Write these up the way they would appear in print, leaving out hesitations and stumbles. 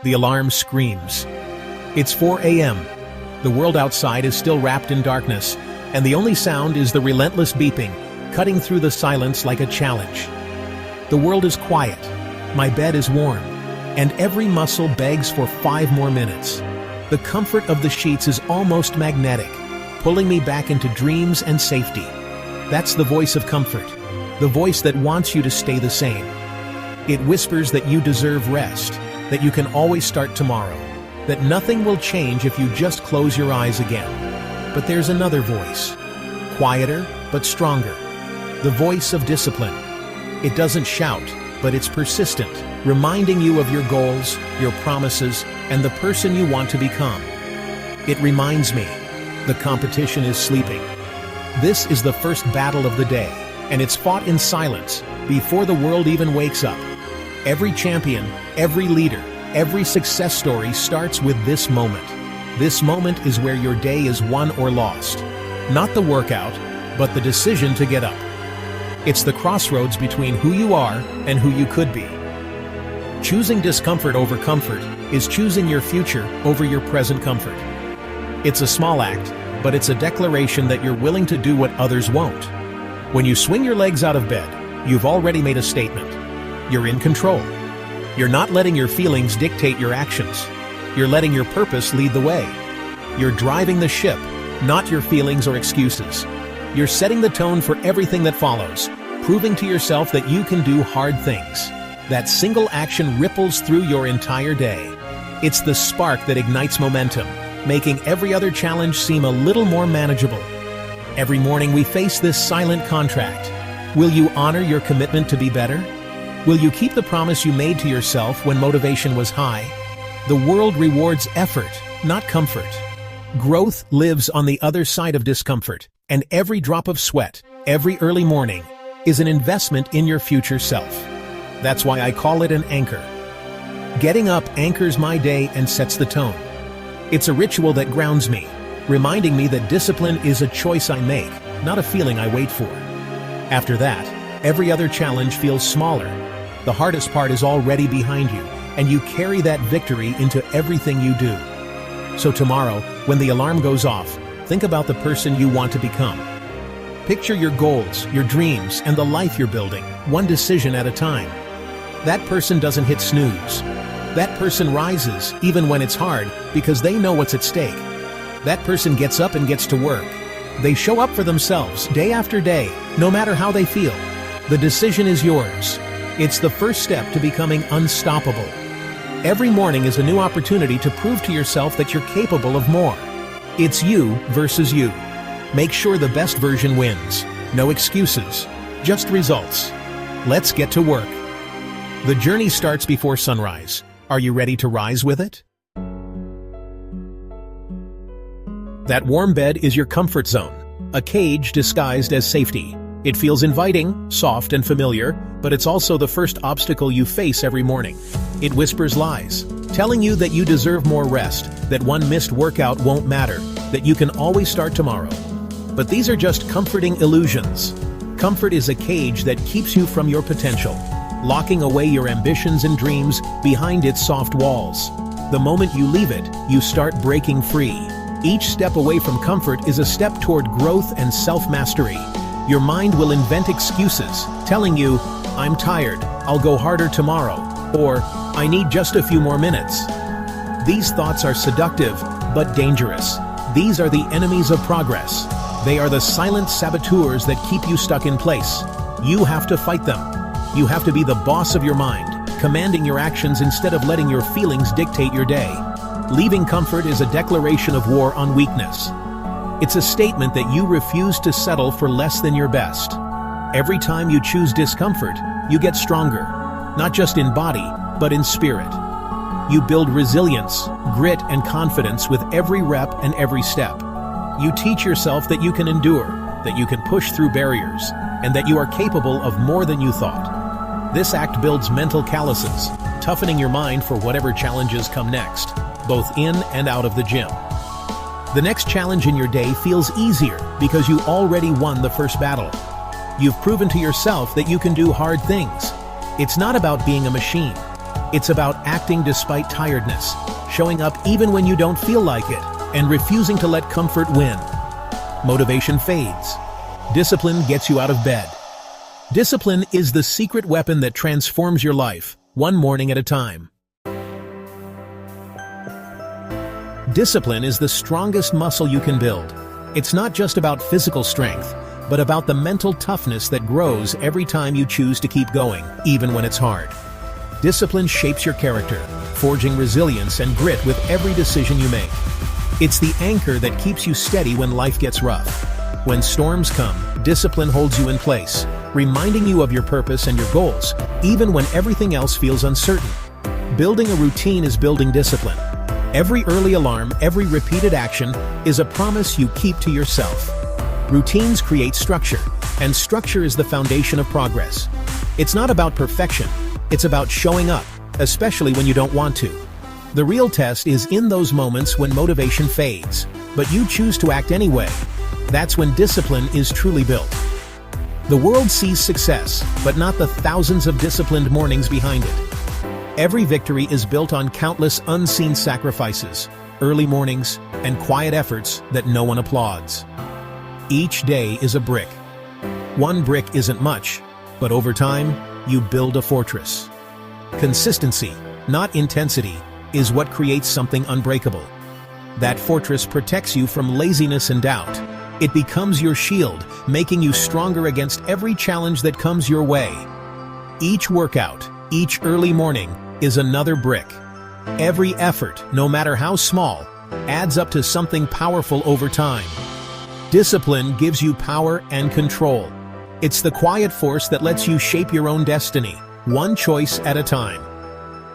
The alarm screams. It's 4 a.m. The world outside is still wrapped in darkness, and the only sound is the relentless beeping, cutting through the silence like a challenge. The world is quiet. My bed is warm, and every muscle begs for 5 more minutes. The comfort of the sheets is almost magnetic, pulling me back into dreams and safety. That's the voice of comfort, the voice that wants you to stay the same. It whispers that you deserve rest, that you can always start tomorrow, that nothing will change if you just close your eyes again. But there's another voice, quieter but stronger, the voice of discipline. It doesn't shout, but it's persistent, reminding you of your goals, your promises, and the person you want to become. It reminds me, the competition is sleeping. This is the first battle of the day, and it's fought in silence, before the world even wakes up. Every champion, every leader, every success story starts with this moment. This moment is where your day is won or lost. Not the workout, but the decision to get up. It's the crossroads between who you are and who you could be. Choosing discomfort over comfort is choosing your future over your present comfort. It's a small act, but it's a declaration that you're willing to do what others won't. When you swing your legs out of bed, you've already made a statement. You're in control. You're not letting your feelings dictate your actions. You're letting your purpose lead the way. You're driving the ship, not your feelings or excuses. You're setting the tone for everything that follows, proving to yourself that you can do hard things. That single action ripples through your entire day. It's the spark that ignites momentum, making every other challenge seem a little more manageable. Every morning we face this silent contract. Will you honor your commitment to be better? Will you keep the promise you made to yourself when motivation was high? The world rewards effort, not comfort. Growth lives on the other side of discomfort, and every drop of sweat, every early morning, is an investment in your future self. That's why I call it an anchor. Getting up anchors my day and sets the tone. It's a ritual that grounds me, reminding me that discipline is a choice I make, not a feeling I wait for. After that, every other challenge feels smaller. The hardest part is already behind you, and you carry that victory into everything you do. So tomorrow, when the alarm goes off, think about the person you want to become. Picture your goals, your dreams, and the life you're building, one decision at a time. That person doesn't hit snooze. That person rises, even when it's hard, because they know what's at stake. That person gets up and gets to work. They show up for themselves, day after day, no matter how they feel. The decision is yours. It's the first step to becoming unstoppable. Every morning is a new opportunity to prove to yourself that you're capable of more. It's you versus you. Make sure the best version wins. No excuses, just results. Let's get to work. The journey starts before sunrise. Are you ready to rise with it? That warm bed is your comfort zone, a cage disguised as safety. It feels inviting, soft, and familiar, but it's also the first obstacle you face every morning. It whispers lies, telling you that you deserve more rest, that one missed workout won't matter, that you can always start tomorrow. But these are just comforting illusions. Comfort is a cage that keeps you from your potential, locking away your ambitions and dreams behind its soft walls. The moment you leave it, you start breaking free. Each step away from comfort is a step toward growth and self-mastery. Your mind will invent excuses, telling you, I'm tired, I'll go harder tomorrow, or I need just a few more minutes. These thoughts are seductive, but dangerous. These are the enemies of progress. They are the silent saboteurs that keep you stuck in place. You have to fight them. You have to be the boss of your mind, commanding your actions instead of letting your feelings dictate your day. Leaving comfort is a declaration of war on weakness. It's a statement that you refuse to settle for less than your best. Every time you choose discomfort, you get stronger, not just in body, but in spirit. You build resilience, grit, and confidence with every rep and every step. You teach yourself that you can endure, that you can push through barriers, and that you are capable of more than you thought. This act builds mental calluses, toughening your mind for whatever challenges come next, both in and out of the gym. The next challenge in your day feels easier because you already won the first battle. You've proven to yourself that you can do hard things. It's not about being a machine. It's about acting despite tiredness, showing up even when you don't feel like it, and refusing to let comfort win. Motivation fades. Discipline gets you out of bed. Discipline is the secret weapon that transforms your life, one morning at a time. Discipline is the strongest muscle you can build. It's not just about physical strength, but about the mental toughness that grows every time you choose to keep going, even when it's hard. Discipline shapes your character, forging resilience and grit with every decision you make. It's the anchor that keeps you steady when life gets rough. When storms come, discipline holds you in place, reminding you of your purpose and your goals, even when everything else feels uncertain. Building a routine is building discipline. Every early alarm, every repeated action is a promise you keep to yourself. Routines create structure, and structure is the foundation of progress. It's not about perfection, it's about showing up, especially when you don't want to. The real test is in those moments when motivation fades, but you choose to act anyway. That's when discipline is truly built. The world sees success, but not the thousands of disciplined mornings behind it. Every victory is built on countless unseen sacrifices, early mornings, and quiet efforts that no one applauds. Each day is a brick. One brick isn't much, but over time, you build a fortress. Consistency, not intensity, is what creates something unbreakable. That fortress protects you from laziness and doubt. It becomes your shield, making you stronger against every challenge that comes your way. Each workout, each early morning, is another brick. Every effort, no matter how small, adds up to something powerful over time. Discipline gives you power and control. It's the quiet force that lets you shape your own destiny, one choice at a time.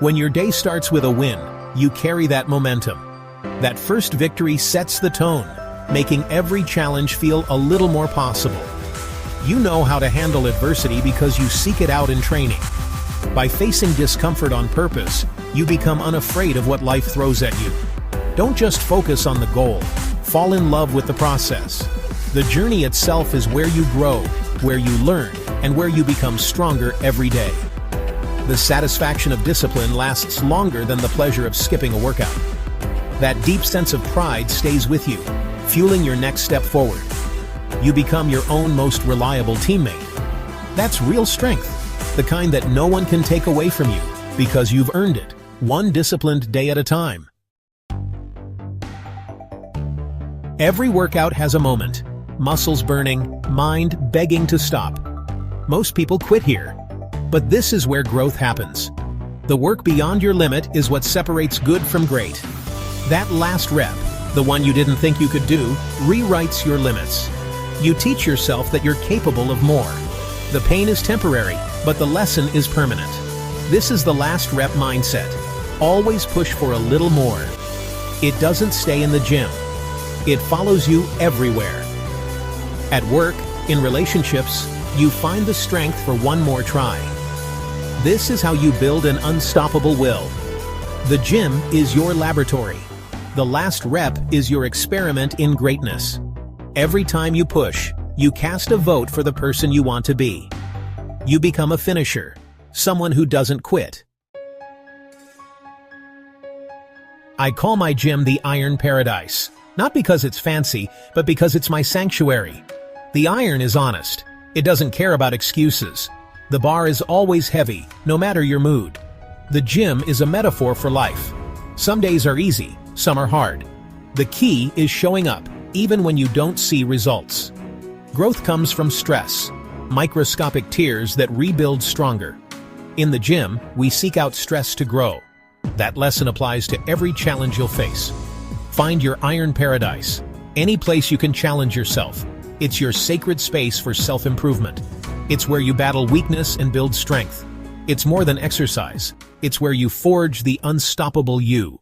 When your day starts with a win, you carry that momentum. That first victory sets the tone, making every challenge feel a little more possible. You know how to handle adversity because you seek it out in training. By facing discomfort on purpose, you become unafraid of what life throws at you. Don't just focus on the goal, fall in love with the process. The journey itself is where you grow, where you learn, and where you become stronger every day. The satisfaction of discipline lasts longer than the pleasure of skipping a workout. That deep sense of pride stays with you, fueling your next step forward. You become your own most reliable teammate. That's real strength. The kind that no one can take away from you, because you've earned it, one disciplined day at a time. Every workout has a moment. Muscles burning, mind begging to stop. Most people quit here. But this is where growth happens. The work beyond your limit is what separates good from great. That last rep, the one you didn't think you could do, rewrites your limits. You teach yourself that you're capable of more. The pain is temporary, but the lesson is permanent. This is the last rep mindset. Always push for a little more. It doesn't stay in the gym. It follows you everywhere. At work, in relationships, you find the strength for one more try. This is how you build an unstoppable will. The gym is your laboratory. The last rep is your experiment in greatness. Every time you push, you cast a vote for the person you want to be. You become a finisher, someone who doesn't quit. I call my gym the Iron Paradise, not because it's fancy, but because it's my sanctuary. The iron is honest. It doesn't care about excuses. The bar is always heavy, no matter your mood. The gym is a metaphor for life. Some days are easy, some are hard. The key is showing up, even when you don't see results. Growth comes from stress, microscopic tears that rebuild stronger. In the gym, we seek out stress to grow. That lesson applies to every challenge you'll face. Find your iron paradise, any place you can challenge yourself. It's your sacred space for self-improvement. It's where you battle weakness and build strength. It's more than exercise. It's where you forge the unstoppable you.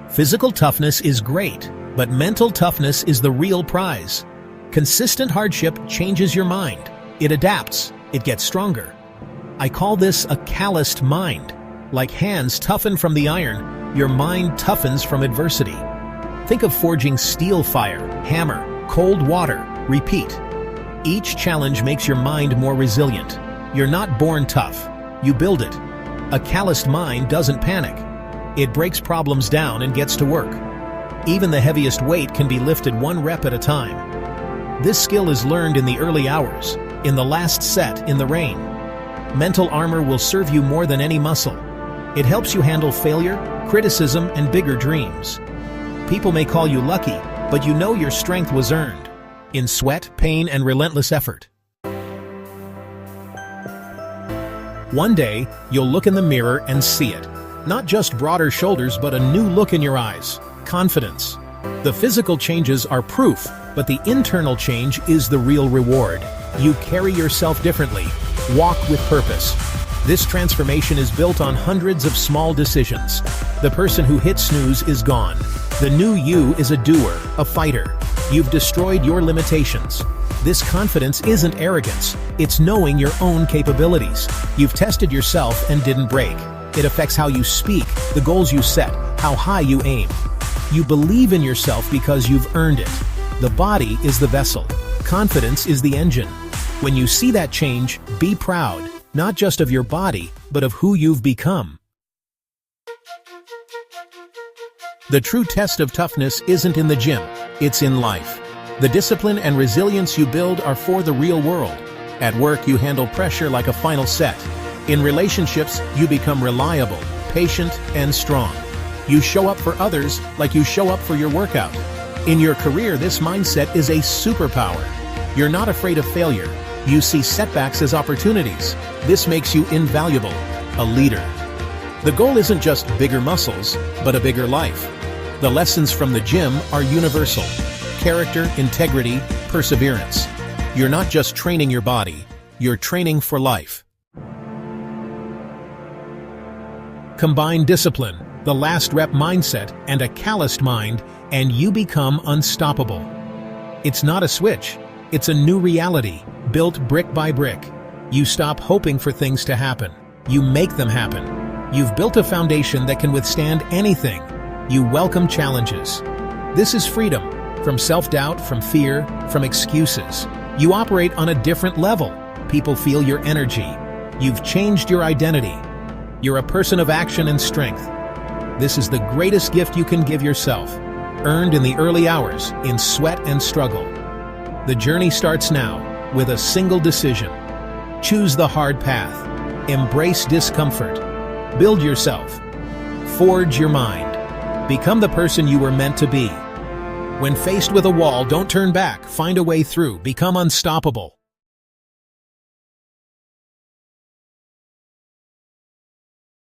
Physical toughness is great, but mental toughness is the real prize. Consistent hardship changes your mind. It adapts. It gets stronger. I call this a calloused mind. Like hands toughen from the iron, your mind toughens from adversity. Think of forging steel fire, hammer, cold water, repeat. Each challenge makes your mind more resilient. You're not born tough. You build it. A calloused mind doesn't panic. It breaks problems down and gets to work. Even the heaviest weight can be lifted one rep at a time. This skill is learned in the early hours, in the last set, in the rain. Mental armor will serve you more than any muscle. It helps you handle failure, criticism, and bigger dreams. People may call you lucky, but you know your strength was earned in sweat, pain, and relentless effort. One day, you'll look in the mirror and see it. Not just broader shoulders, but a new look in your eyes. Confidence. The physical changes are proof, but the internal change is the real reward. You carry yourself differently. Walk with purpose. This transformation is built on hundreds of small decisions. The person who hit snooze is gone. The new you is a doer, a fighter. You've destroyed your limitations. This confidence isn't arrogance, it's knowing your own capabilities. You've tested yourself and didn't break. It affects how you speak, the goals you set, how high you aim. You believe in yourself because you've earned it. The body is the vessel. Confidence is the engine. When you see that change, be proud, not just of your body, but of who you've become. The true test of toughness isn't in the gym, it's in life. The discipline and resilience you build are for the real world. At work, you handle pressure like a final set. In relationships, you become reliable, patient, and strong. You show up for others like you show up for your workout. In your career, this mindset is a superpower. You're not afraid of failure. You see setbacks as opportunities. This makes you invaluable, a leader. The goal isn't just bigger muscles, but a bigger life. The lessons from the gym are universal. Character, integrity, perseverance. You're not just training your body, you're training for life. Combine discipline, the last rep mindset, and a calloused mind, and you become unstoppable. It's not a switch, it's a new reality, built brick by brick. You stop hoping for things to happen. You make them happen. You've built a foundation that can withstand anything. You welcome challenges. This is freedom. From self-doubt, from fear, from excuses. You operate on a different level. People feel your energy. You've changed your identity. You're a person of action and strength. This is the greatest gift you can give yourself, earned in the early hours, in sweat and struggle. The journey starts now, with a single decision. Choose the hard path. Embrace discomfort. Build yourself. Forge your mind. Become the person you were meant to be. When faced with a wall, don't turn back. Find a way through. Become unstoppable.